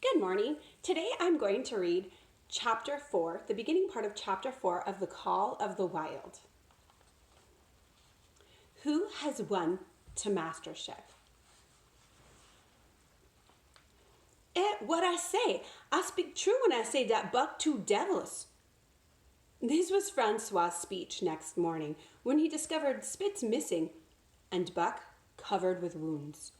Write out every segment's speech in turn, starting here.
Good morning. Today I'm going to read chapter 4, the beginning part of chapter 4 of The Call of the Wild. Who has won to mastership? What I say? I speak true when I say that Buck two devils. This was Francois' speech next morning when he discovered Spitz missing and Buck covered with wounds.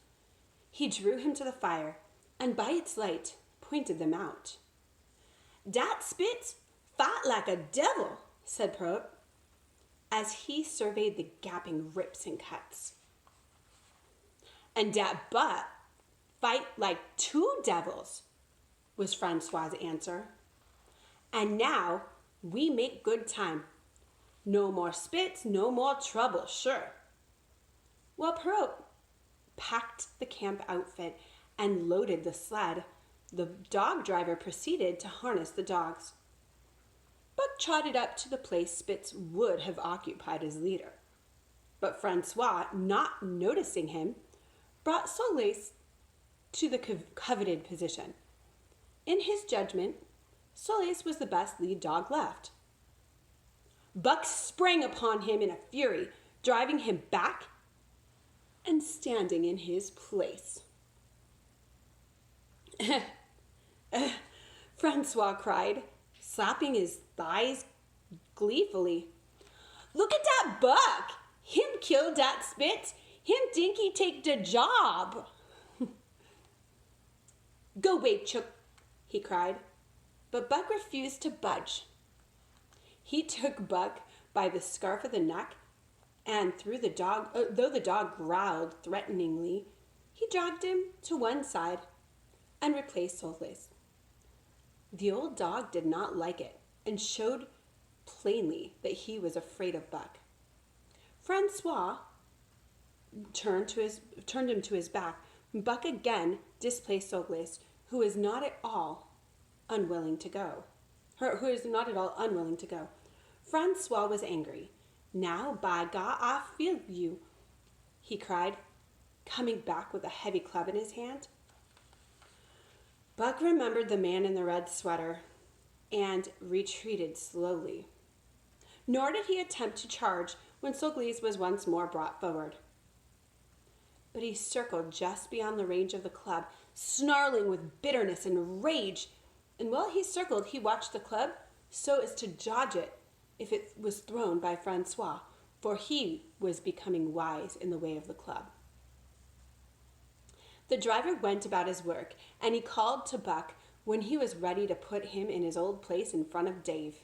He drew him to the fire and by its light pointed them out. "Dat Spitz fight like a devil," said Burrows, as he surveyed the gaping rips and cuts. "And dat Buck fight like two devils," was Francois' answer. "And now we make good time. No more Spitz, no more trouble, sure." While Burrows packed the camp outfit and loaded the sled, the dog driver proceeded to harness the dogs. Buck trotted up to the place Spitz would have occupied as leader. But Francois, not noticing him, brought Solis to the coveted position. In his judgment, Solis was the best lead dog left. Buck sprang upon him in a fury, driving him back and standing in his place. Francois cried, slapping his thighs gleefully. "Look at that Buck! Him kill dat Spitz! Him think he take the job!" "Go away, Chook," he cried. But Buck refused to budge. He took Buck by the scarf of the neck and though the dog growled threateningly, he dragged him to one side and replaced Solis. The old dog did not like it and showed plainly that he was afraid of Buck. Francois turned him to his back. Buck again displaced Solis, who is not at all unwilling to go. Francois was angry. "Now, by God, I feel you," he cried, coming back with a heavy club in his hand. Buck remembered the man in the red sweater and retreated slowly. Nor did he attempt to charge when Solis was once more brought forward. But he circled just beyond the range of the club, snarling with bitterness and rage. And while he circled, he watched the club so as to dodge it if it was thrown by Francois, for he was becoming wise in the way of the club. The driver went about his work, and he called to Buck when he was ready to put him in his old place in front of Dave.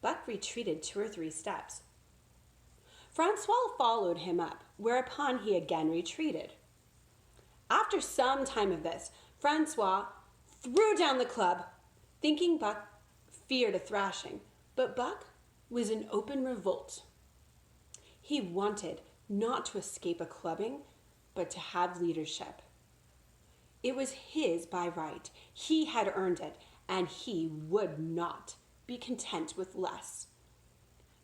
Buck retreated 2 or 3 steps. Francois followed him up, whereupon he again retreated. After some time of this, Francois threw down the club, thinking Buck feared a thrashing, but Buck was in open revolt. He wanted not to escape a clubbing, but to have leadership. It was his by right. He had earned it, and he would not be content with less.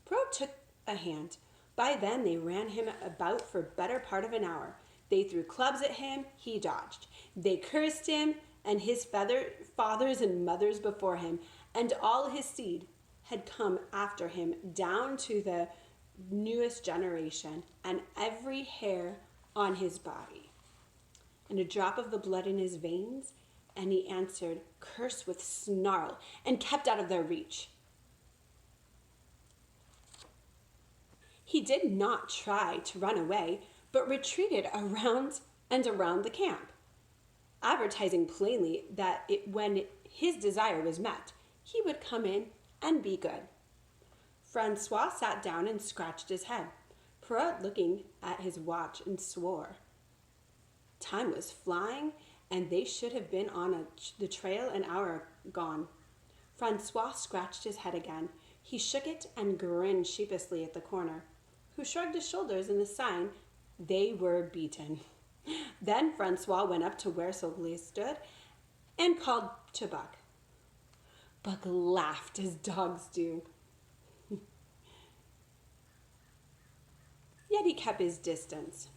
Pro took a hand. By then, they ran him about for better part of an hour. They threw clubs at him, he dodged. They cursed him and his fathers and mothers before him, and all his seed had come after him down to the newest generation, and every hair on his body, and a drop of the blood in his veins, and he answered curse with snarl and kept out of their reach. He did not try to run away, but retreated around and around the camp, advertising plainly that when his desire was met, he would come in and be good. Francois sat down and scratched his head, Perrault looking at his watch and swore. Time was flying, and they should have been on the trail an hour gone. Francois scratched his head again. He shook it and grinned sheepishly at the corner, who shrugged his shoulders in a sign they were beaten. Then Francois went up to where Solis stood and called to Buck. Buck laughed as dogs do. Yet he kept his distance.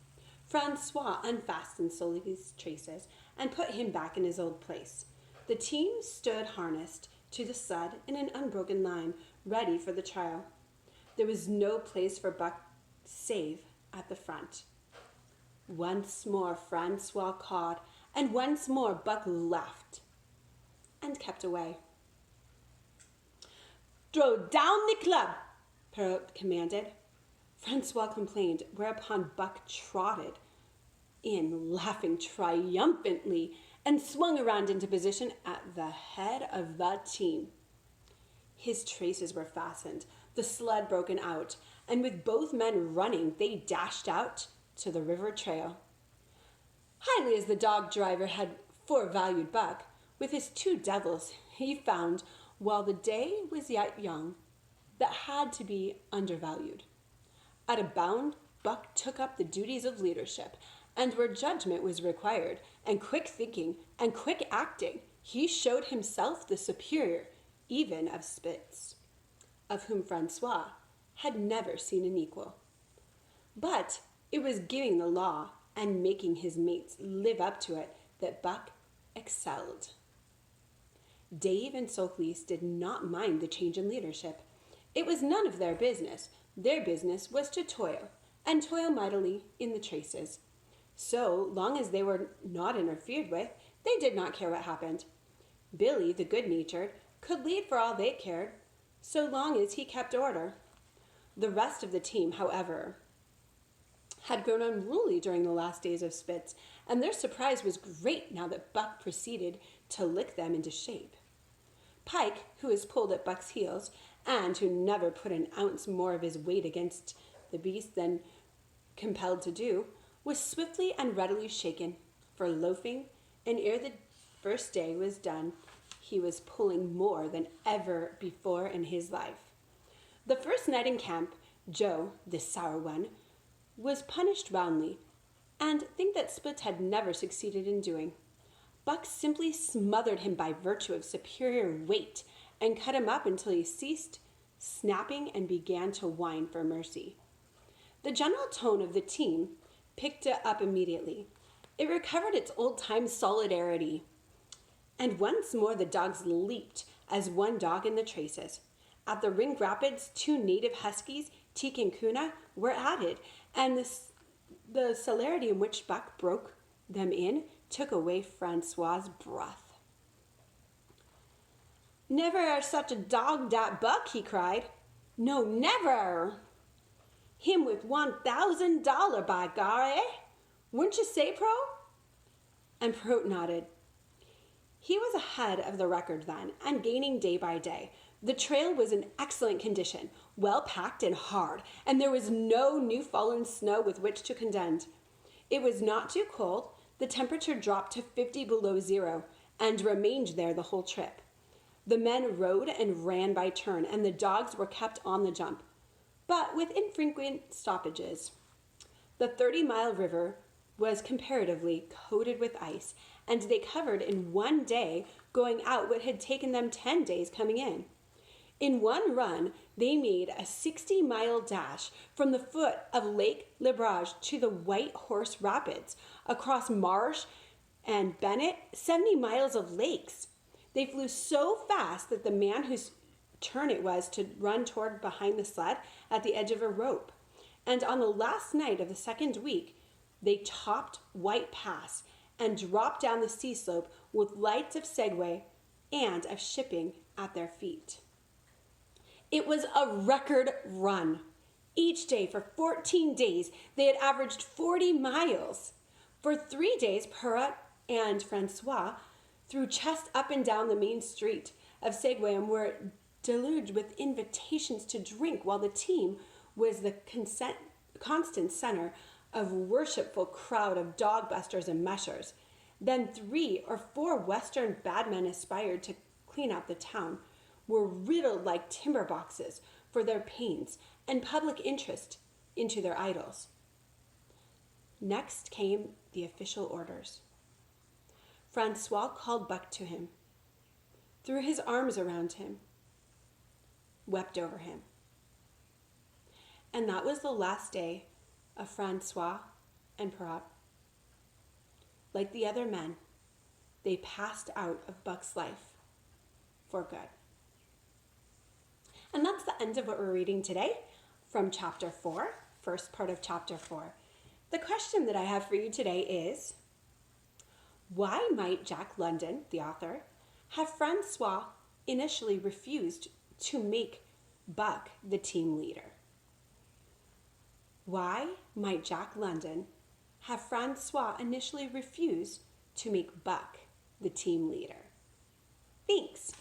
Francois unfastened Sully's traces and put him back in his old place. The team stood harnessed to the sled in an unbroken line, ready for the trial. There was no place for Buck save at the front. Once more Francois cawed, and once more Buck laughed and kept away. "Throw down the club," Perrault commanded. Francois complained, whereupon Buck trotted in, laughing triumphantly, and swung around into position at the head of the team. His traces were fastened, the sled broken out, and with both men running, they dashed out to the river trail. Highly as the dog driver had forevalued Buck, with his 2 devils, he found, while the day was yet young, that had to be undervalued. At a bound, Buck took up the duties of leadership, and where judgment was required, and quick thinking, and quick acting, he showed himself the superior, even of Spitz, of whom Francois had never seen an equal. But it was giving the law and making his mates live up to it that Buck excelled. Dave and Sulclise did not mind the change in leadership. It was none of their business. Their business was to toil, and toil mightily in the traces. So long as they were not interfered with, they did not care what happened. Billy, the good-natured, could lead for all they cared, so long as he kept order. The rest of the team, however, had grown unruly during the last days of Spitz, and their surprise was great now that Buck proceeded to lick them into shape. Pike, who was pulled at Buck's heels, and who never put an ounce more of his weight against the beast than compelled to do, was swiftly and readily shaken for loafing, and ere the first day was done, he was pulling more than ever before in his life. The first night in camp, Joe, the sour one, was punished roundly, and think that Spitz had never succeeded in doing. Buck simply smothered him by virtue of superior weight and cut him up until he ceased snapping and began to whine for mercy. The general tone of the team picked it up immediately. It recovered its old-time solidarity, and once more the dogs leaped as one dog in the traces. At the Ring Rapids, 2 native huskies, Teak and Kuna, were added, and the celerity in which Buck broke them in took away Francois's breath. "Never such a dog dat Buck," he cried. "No, never. Him with $1,000 by gar, eh? Wouldn't you say, Pro?" And Prout nodded. He was ahead of the record then, and gaining day by day. The trail was in excellent condition, well packed and hard, and there was no new fallen snow with which to contend. It was not too cold. The temperature dropped to 50 below zero, and remained there the whole trip. The men rode and ran by turn, and the dogs were kept on the jump, but with infrequent stoppages. The 30-mile river was comparatively coated with ice, and they covered in one day going out what had taken them 10 days coming in. In one run, they made a 60-mile dash from the foot of Lake Lebrage to the White Horse Rapids, across Marsh and Bennett, 70 miles of lakes. They flew so fast that the man whose turn it was to run toward behind the sled at the edge of a rope. And on the last night of the second week, they topped White Pass and dropped down the sea slope with lights of Segway and of shipping at their feet. It was a record run. Each day for 14 days, they had averaged 40 miles. For 3 days, Perrault and Francois threw chest up and down the main street of Segway and were deluged with invitations to drink, while the team was the constant center of worshipful crowd of dog-busters and mushers. Then 3 or 4 Western badmen aspired to clean out the town, were riddled like timber boxes for their pains and public interest into their idols. Next came the official orders. Francois called Buck to him, threw his arms around him, wept over him. And that was the last day of Francois and Parrot. Like the other men, they passed out of Buck's life for good. And that's the end of what we're reading today from chapter 4, first part of chapter 4. The question that I have for you today is, why might Jack London, the author, have Francois initially refused to make Buck the team leader? Why might Jack London have Francois initially refuse to make Buck the team leader? Thanks.